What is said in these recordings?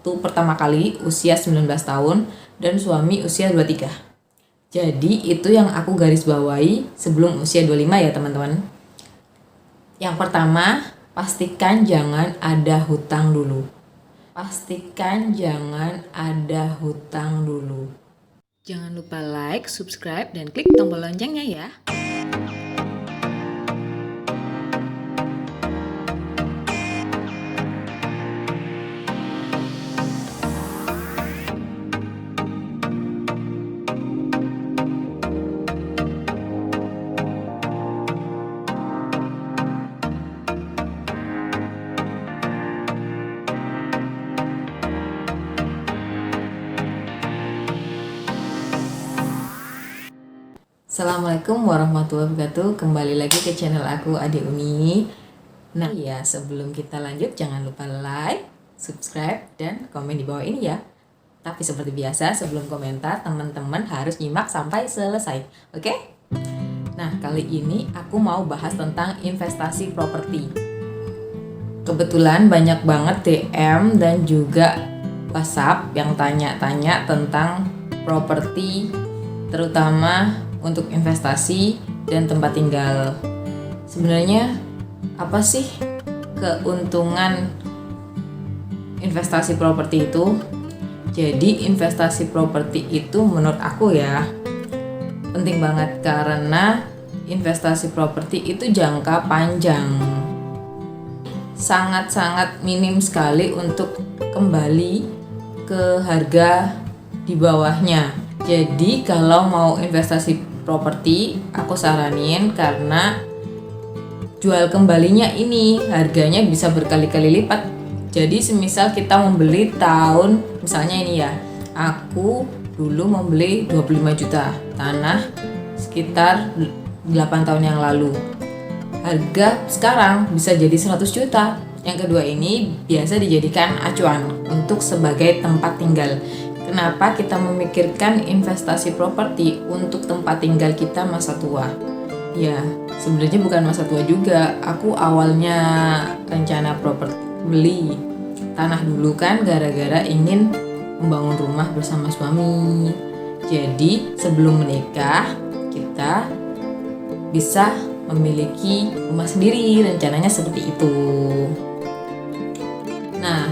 waktu pertama kali usia 19 tahun dan suami usia 23. Jadi itu yang aku garis bawahi sebelum usia 25 ya teman-teman. Yang pertama, pastikan jangan ada hutang dulu. Pastikan jangan ada hutang dulu. Jangan lupa like, subscribe, dan klik tombol loncengnya ya. Assalamualaikum warahmatullahi wabarakatuh. Kembali lagi ke channel aku Ade Uni. Nah ya, sebelum kita lanjut jangan lupa like, subscribe, dan komen di bawah ini ya. Tapi seperti biasa sebelum komentar teman-teman harus nyimak sampai selesai. Oke? Nah kali ini aku mau bahas tentang investasi properti. Kebetulan banyak banget DM dan juga WhatsApp yang tanya-tanya tentang properti, terutama untuk investasi dan tempat tinggal. Sebenarnya apa sih keuntungan investasi properti itu? Jadi investasi properti itu menurut aku ya penting banget karena investasi properti itu jangka panjang. Sangat-sangat minim sekali untuk kembali ke harga di bawahnya. Jadi kalau mau investasi properti aku saranin karena jual kembalinya ini harganya bisa berkali-kali lipat. Jadi semisal kita membeli tahun, misalnya ini ya, aku dulu membeli 25 juta tanah sekitar 8 tahun yang lalu. Harga sekarang bisa jadi 100 juta. Yang kedua ini biasa dijadikan acuan untuk sebagai tempat tinggal. Kenapa kita memikirkan investasi properti untuk tempat tinggal kita masa tua? Ya, sebenarnya bukan masa tua juga. Aku awalnya rencana properti beli tanah dulu kan gara-gara ingin membangun rumah bersama suami. Jadi, sebelum menikah kita bisa memiliki rumah sendiri, rencananya seperti itu. Nah,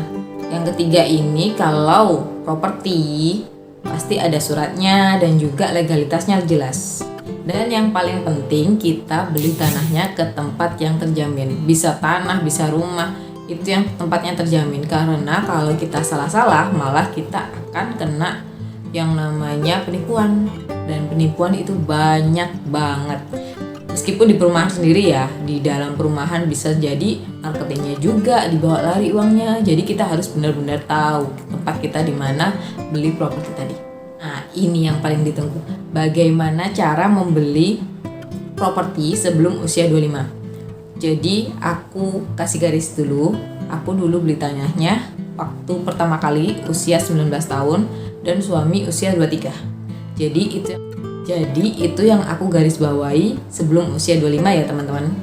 yang ketiga ini kalau properti pasti ada suratnya dan juga legalitasnya jelas. Dan yang paling penting kita beli tanahnya ke tempat yang terjamin. Bisa tanah, bisa rumah, itu yang tempatnya terjamin. Karena kalau kita salah-salah malah kita akan kena yang namanya penipuan. Dan penipuan itu banyak banget. Meskipun di perumahan sendiri ya, di dalam perumahan bisa jadi marketingnya juga dibawa lari uangnya. Jadi kita harus benar-benar tahu tempat kita di mana beli properti tadi. Nah, ini yang paling ditunggu. Bagaimana cara membeli properti sebelum usia 25? Jadi aku kasih garis dulu. Aku dulu beli tanahnya waktu pertama kali usia 19 tahun dan suami usia 23. Jadi itu yang aku garis bawahi sebelum usia 25 ya teman-teman.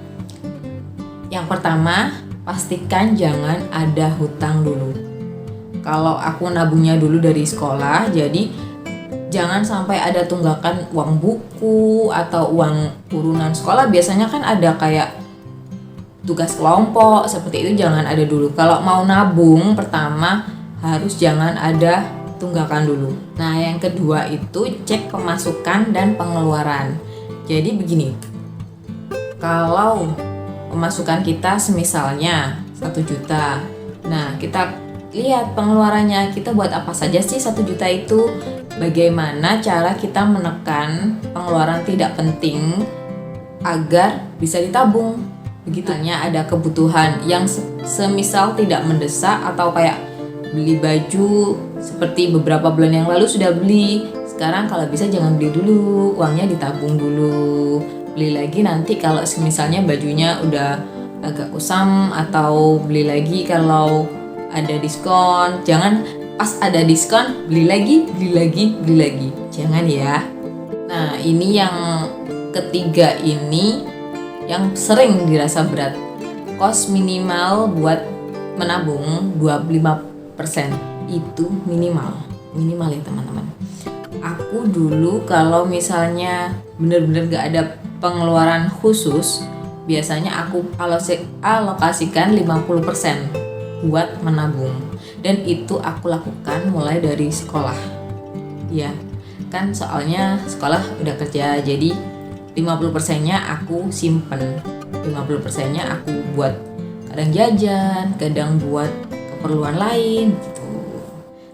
Yang pertama, pastikan jangan ada hutang dulu. Kalau aku nabungnya dulu dari sekolah, jadi jangan sampai ada tunggakan uang buku atau uang urunan sekolah. Biasanya kan ada kayak tugas kelompok, seperti itu jangan ada dulu. Kalau mau nabung, pertama harus jangan ada tunggakan dulu. Nah, yang kedua itu cek pemasukan dan pengeluaran. Jadi begini, kalau pemasukan kita semisalnya 1 juta, nah kita lihat pengeluarannya, kita buat apa saja sih 1 juta itu, bagaimana cara kita menekan pengeluaran tidak penting agar bisa ditabung. Begitunya ada kebutuhan yang semisal tidak mendesak atau kayak beli baju seperti beberapa bulan yang lalu sudah beli, sekarang kalau bisa jangan beli dulu, uangnya ditabung dulu, beli lagi nanti kalau misalnya bajunya udah agak usam, atau beli lagi kalau ada diskon. Jangan pas ada diskon beli lagi, jangan ya. Nah ini yang ketiga ini yang sering dirasa berat. Kos minimal buat menabung 25% itu minimal ya teman-teman. Aku dulu kalau misalnya bener-bener gak ada pengeluaran khusus, biasanya aku alokasikan 50% buat menabung, dan itu aku lakukan mulai dari sekolah ya kan, soalnya sekolah udah kerja, jadi 50%-nya aku simpen, 50%-nya aku buat kadang jajan, kadang buat keperluan lain gitu.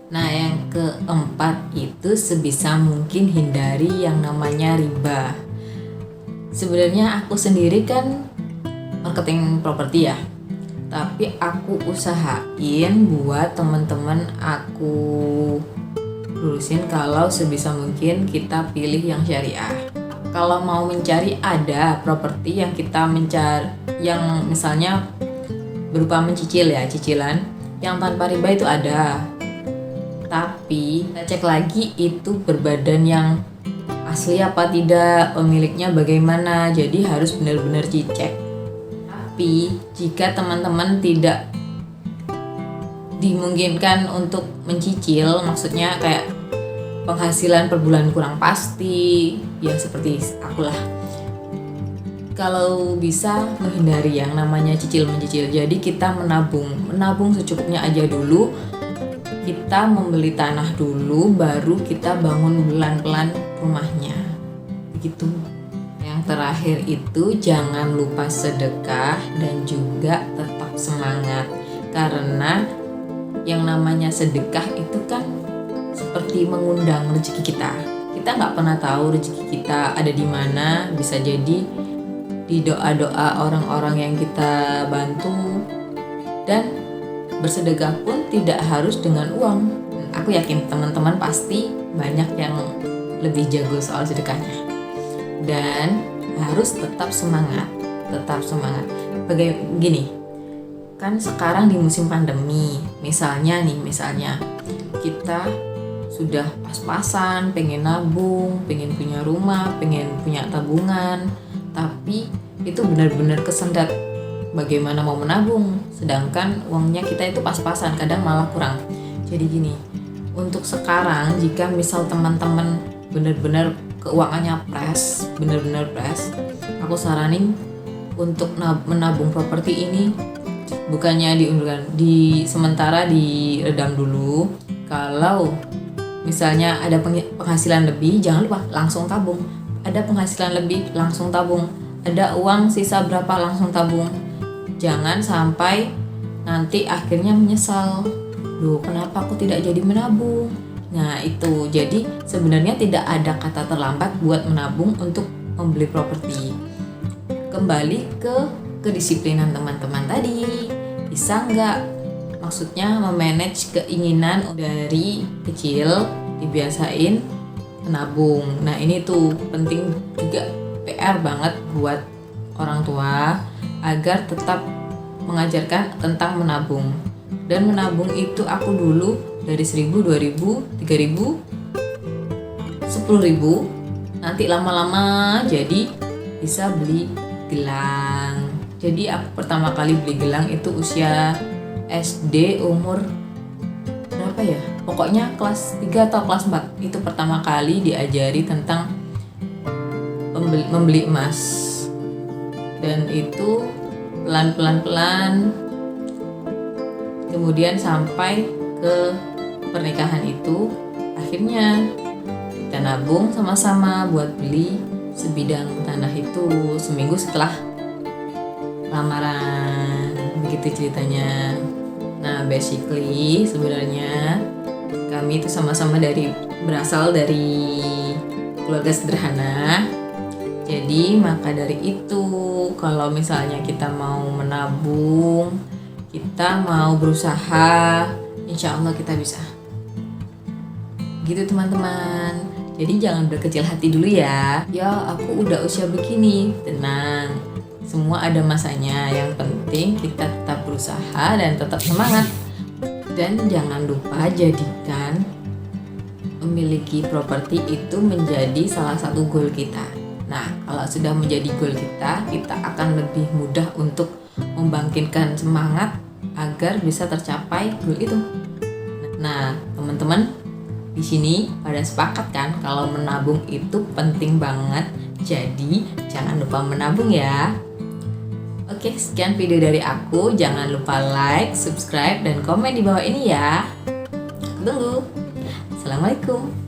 Nah, yang keempat itu sebisa mungkin hindari yang namanya riba. Sebenarnya aku sendiri kan marketing properti ya, tapi aku usahain buat teman-teman aku lurusin kalau sebisa mungkin kita pilih yang syariah. Kalau mau mencari, ada properti yang kita mencari yang misalnya berupa mencicil ya, cicilan yang tanpa riba itu ada. Tapi kita cek lagi itu berbadan yang asli apa tidak, pemiliknya bagaimana, jadi harus benar-benar dicek. Tapi jika teman-teman tidak dimungkinkan untuk mencicil, maksudnya kayak penghasilan per bulan kurang pasti, ya seperti akulah, kalau bisa menghindari yang namanya cicil-mencicil. Jadi kita menabung secukupnya aja dulu. Kita membeli tanah dulu, baru kita bangun pelan-pelan rumahnya. Begitu. Yang terakhir itu jangan lupa sedekah dan juga tetap semangat. Karena yang namanya sedekah itu kan seperti mengundang rezeki kita. Kita nggak pernah tahu rezeki kita ada di mana. Bisa jadi di doa-doa orang-orang yang kita bantu, dan bersedekah pun tidak harus dengan uang. Aku yakin teman-teman pasti banyak yang lebih jago soal sedekahnya. Dan harus tetap semangat. Begini, kan sekarang di musim pandemi, misalnya kita sudah pas-pasan, pengen nabung, pengen punya rumah, pengen punya tabungan, tapi itu benar-benar kesendat. Bagaimana mau menabung, sedangkan uangnya kita itu pas-pasan, kadang malah kurang. Jadi gini, untuk sekarang jika misal teman-teman benar-benar keuangannya benar-benar press, aku saranin untuk menabung properti ini bukannya diundurkan, sementara diredam dulu. Kalau misalnya ada penghasilan lebih, jangan lupa langsung tabung. Ada penghasilan lebih, langsung tabung. Ada uang sisa berapa, langsung tabung. Jangan sampai nanti akhirnya menyesal, loh kenapa aku tidak jadi menabung. Nah itu, jadi sebenarnya tidak ada kata terlambat buat menabung untuk membeli properti. Kembali ke kedisiplinan teman-teman tadi, bisa nggak, maksudnya memanage keinginan dari kecil, dibiasain menabung. Nah ini tuh penting juga, PR banget buat orang tua agar tetap mengajarkan tentang menabung. Dan menabung itu aku dulu dari 1.000, 2.000, 3.000, 10.000, nanti lama-lama jadi bisa beli gelang. Jadi aku pertama kali beli gelang itu usia SD, umur berapa ya, pokoknya kelas 3 atau kelas 4. Itu pertama kali diajari tentang membeli emas. Dan itu pelan-pelan kemudian sampai ke pernikahan itu, akhirnya kita nabung sama-sama buat beli sebidang tanah itu seminggu setelah lamaran. Begitu ceritanya. Nah basically sebenarnya kami itu sama-sama berasal dari keluarga sederhana. Jadi maka dari itu, kalau misalnya kita mau menabung, kita mau berusaha, insya Allah kita bisa. Gitu teman-teman. Jadi jangan berkecil hati dulu ya. Ya aku udah usia begini, tenang. Semua ada masanya. Yang penting kita tetap berusaha dan tetap semangat. Dan jangan lupa jadikan memiliki properti itu menjadi salah satu goal kita. Nah, kalau sudah menjadi goal kita akan lebih mudah untuk membangkitkan semangat agar bisa tercapai goal itu. Nah, teman-teman di sini pada sepakat kan kalau menabung itu penting banget. Jadi, jangan lupa menabung ya. Oke, sekian video dari aku. Jangan lupa like, subscribe, dan komen di bawah ini ya. Tunggu. Assalamualaikum.